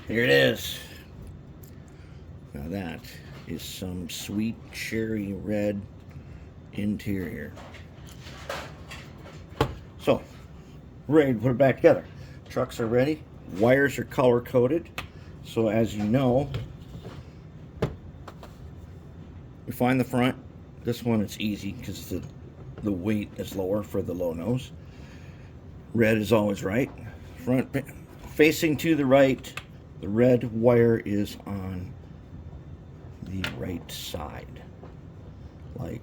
Here it is. Now that is some sweet cherry red interior. So, ready to put it back together. Trucks are ready. Wires are color coded. So as you know, we find the front. This one it's easy because the weight is lower for the low nose. Red is always right. Front facing to the right. The red wire is on the right side, like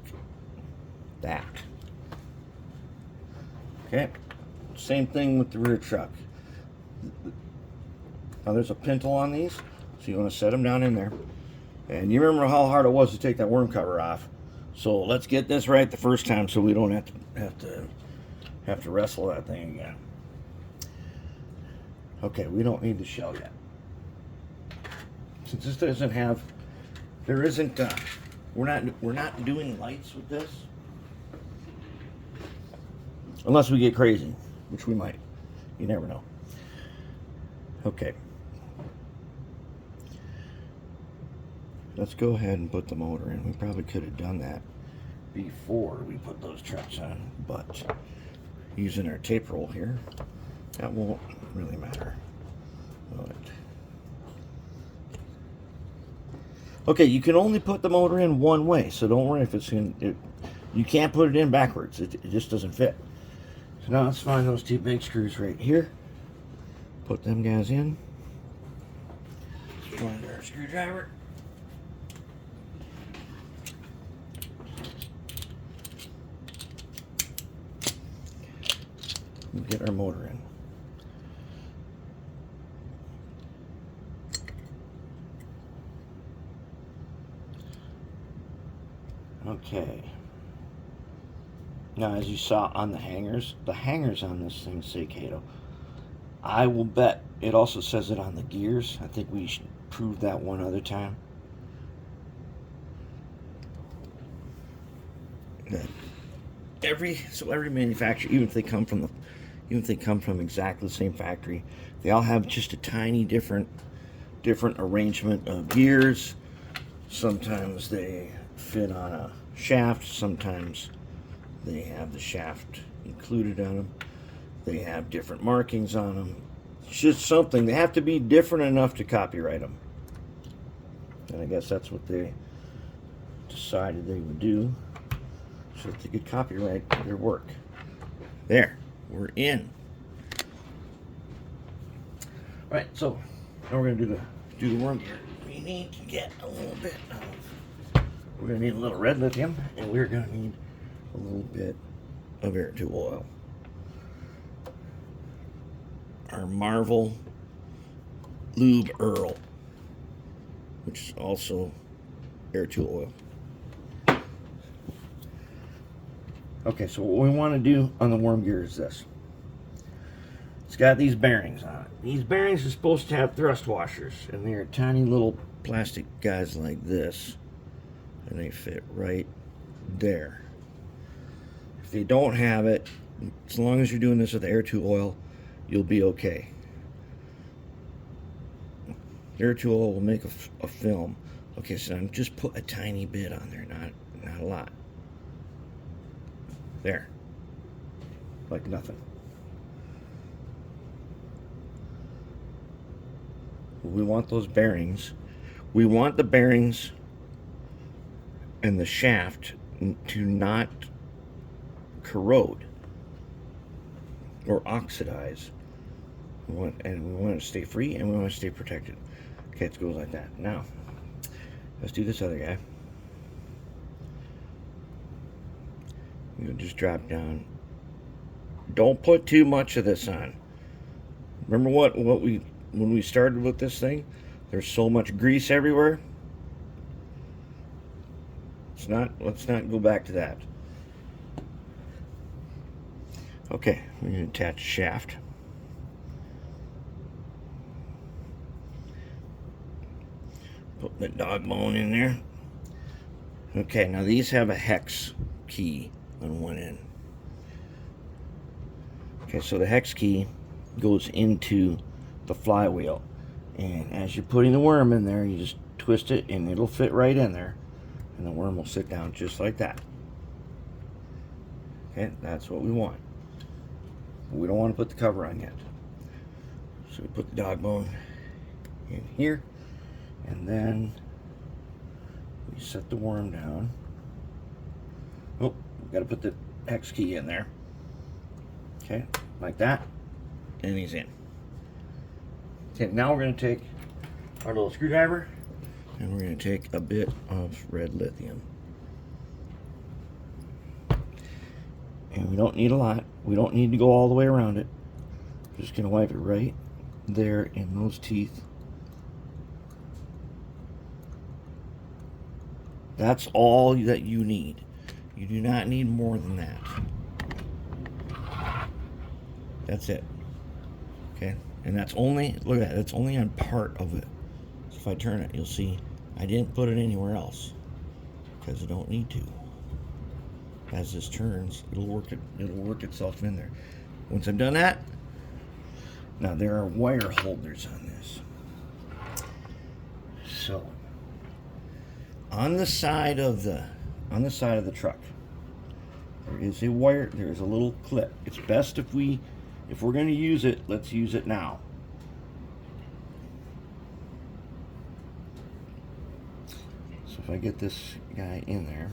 that. Okay, same thing with the rear truck. Now there's a pintle on these, so you want to set them down in there. And you remember how hard it was to take that worm cover off. So let's get this right the first time, so we don't have to wrestle that thing again. Okay, we don't need the shell yet. Since this doesn't have, there isn't, we're not doing lights with this. Unless we get crazy, which we might. You never know. Okay. Let's go ahead and put the motor in. We probably could have done that before we put those trucks on, but using our tape roll here, that won't really matter. Okay, you can only put the motor in one way, so don't worry if it's in. You can't put it in backwards. It just doesn't fit. So now let's find those two big screws right here. Put them guys in. Let's find our screwdriver. We'll get our motor in. Okay. Now, as you saw on the hangers on this thing say Kato. I will bet it also says it on the gears. I think we should prove that one other time. That every manufacturer, even if they come from exactly the same factory, they all have just a tiny different arrangement of gears. Sometimes they fit on a shaft, sometimes they have the shaft included on them. They have different markings on them. It's just something. They have to be different enough to copyright them. And I guess that's what they decided they would do, so that they could copyright their work. There, we're in. All right, so now we're gonna do the worm gear. We need to get a little bit of. We're gonna need a little red lithium, and we're gonna need a little bit of Air2 oil. Our Marvel Lube Earl, which is also Air2 oil. Okay, so what we want to do on the worm gear is this. It's got these bearings on it. These bearings are supposed to have thrust washers, and they're tiny little plastic guys like this, and they fit right there. If they don't have it, as long as you're doing this with Air2 oil, you'll be okay. Air2 oil will make a film. Okay, so I'm just put a tiny bit on there, not a lot. There, like nothing. We want those bearings. We want the bearings and the shaft to not corrode or oxidize. We want it to stay free, and we want it to stay protected. Okay, it goes like that. Now, let's do this other guy. You'll just drop down. Don't put too much of this on. Remember when we started with this thing? There's so much grease everywhere. Let's not go back to that. Okay, we're going to attach a shaft. Put the dog bone in there. Okay, now these have a hex key on one end. Okay, so the hex key goes into the flywheel, And as you're putting the worm in there, you just twist it and it'll fit right in there. And the worm will sit down just like that. Okay, that's what we want. But we don't want to put the cover on yet. So we put the dog bone in here, and then we set the worm down. Oh, we got to put the hex key in there. Okay, like that, and he's in. Okay, now we're going to take our little screwdriver, and we're going to take a bit of red lithium. And we don't need a lot. We don't need to go all the way around it. We're just going to wipe it right there in those teeth. That's all that you need. You do not need more than that. That's it. Okay? And that's only, look at that, that's only on part of it. So if I turn it, you'll see I didn't put it anywhere else because I don't need to. As this turns, it'll work itself in there. Once I've done that, now there are wire holders on this. So on the side of the truck, there is a wire, there's a little clip. It's best if we're going to use it, let's use it now. So if I get this guy in there,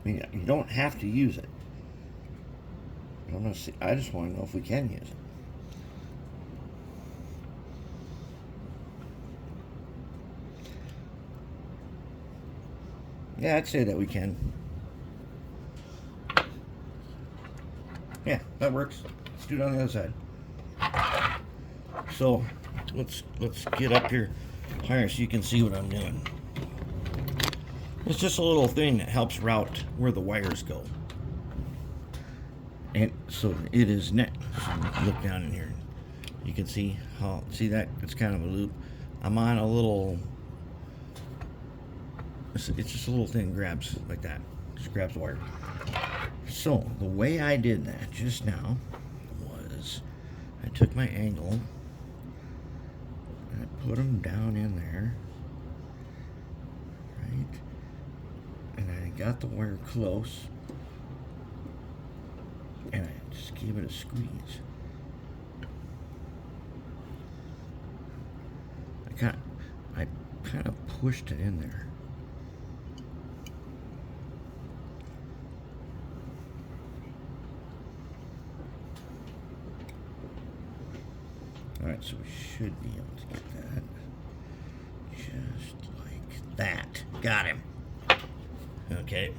I mean, you don't have to use it. I just want to know if we can use it. Yeah, I'd say that we can. Yeah, that works. Let's do it on the other side. So let's get up here higher so you can see what I'm doing. It's just a little thing that helps route where the wires go. And so it is net. So look down in here. You can see that? It's kind of a loop. I'm on a little, it's just a little thing that grabs like that. Just grabs the wire. So the way I did that just now was I took my angle and I put them down in there. Right? And I got the wire close, and I just gave it a squeeze. I kind of pushed it in there. All right, so we should be able to get that just like that. Got him. Okay,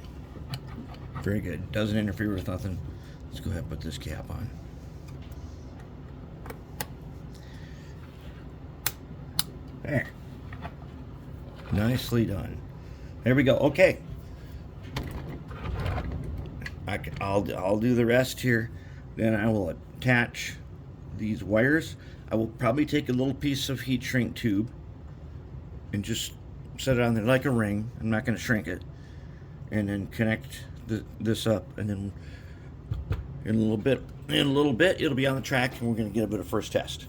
very good. Doesn't interfere with nothing. Let's go ahead and put this cap on. There. Nicely done. There we go. Okay. I'll do the rest here. Then I will attach these wires. I will probably take a little piece of heat shrink tube and just set it on there like a ring. I'm not going to shrink it. And then connect this up, and then in a little bit it'll be on the track, and we're going to get a bit of first test.